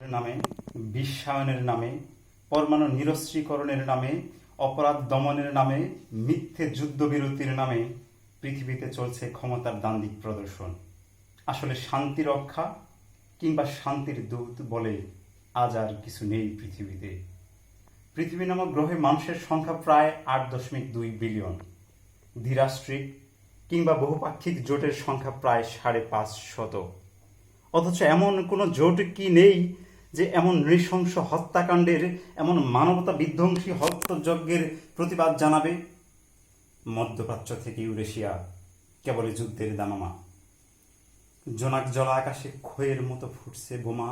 নামে, বিশ্বায়নের নামে, পরমাণু নিরস্ত্রীকরণের নামে, অপরাধ দমনের নামে, মিথ্যে যুদ্ধবিরতির নামে পৃথিবীতে চলছে ক্ষমতার দান্দিক প্রদর্শন। আসলে শান্তি রক্ষা কিংবা শান্তির দূত বলে আজ আর কিছু নেই পৃথিবীতে। পৃথিবী নামক গ্রহে মানুষের সংখ্যা প্রায় 8.2 বিলিয়ন। দ্বিরাষ্ট্রিক কিংবা বহুপাক্ষিক জোটের সংখ্যা প্রায় 550। অথচ এমন কোনো জোট কি নেই যে এমন নৃশংস হত্যাকাণ্ডের, এমন মানবতা বিধ্বংসী হত্যাযজ্ঞের প্রতিবাদ জানাবে? মধ্যপ্রাচ্য থেকে ইউরেশিয়া কেবলই যুদ্ধের দামামা। জোনাক জলা আকাশে ক্ষয়ের মতো ফুটছে বোমা,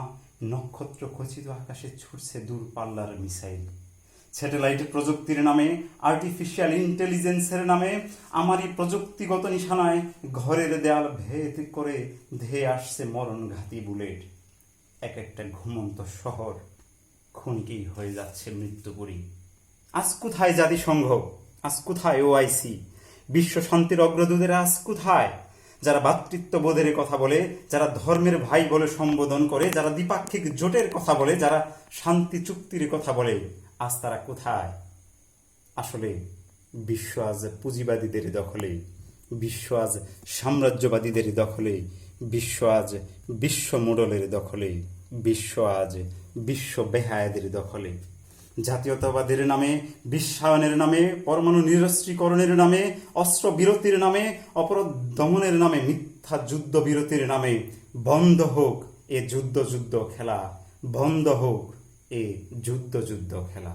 নক্ষত্র খচিত আকাশে ছুটছে দূরপাল্লার মিসাইল। স্যাটেলাইট প্রযুক্তির নামে, আর্টিফিশিয়াল ইন্টেলিজেন্সের নামে আমারই প্রযুক্তিগত নিশানায় ঘরের দেয়াল ভেদ করে ধেয়ে আসছে মরণঘাতী বুলেট। এক একটা ঘুমন্ত শহর খুনকি হয়ে যাচ্ছে মৃত্যুপুরী। আজ কোথায় জাতিসংঘ? আজ কোথায় ওআইসি? বিশ্ব শান্তির অগ্রদূতেরা আজ কোথায়? যারা ভ্রাতৃত্ববোধের কথা বলে, যারা ধর্মের ভাই বলে সম্বোধন করে, যারা দ্বিপাক্ষিক জোটের কথা বলে, যারা শান্তি চুক্তির কথা বলে, আজ তারা কোথায়? আসলে বিশ্ব আজ পুঁজিবাদীদের দখলে, বিশ্ব আজ সাম্রাজ্যবাদীদের দখলে, বিশ্ব আজ বিশ্ব মোডলের দখলে, বিশ্ব আজ বিশ্ব বেহায়াদের দখলে। জাতীয়তাবাদের নামে, বিশ্বায়নের নামে, পরমাণু নিরস্ত্রীকরণের নামে, অস্ত্র বিরতির নামে, অপরাধ দমনের নামে, মিথ্যা যুদ্ধ বিরতির নামে বন্ধ হোক এ যুদ্ধ খেলা, বন্ধ হোক এ যুদ্ধ খেলা।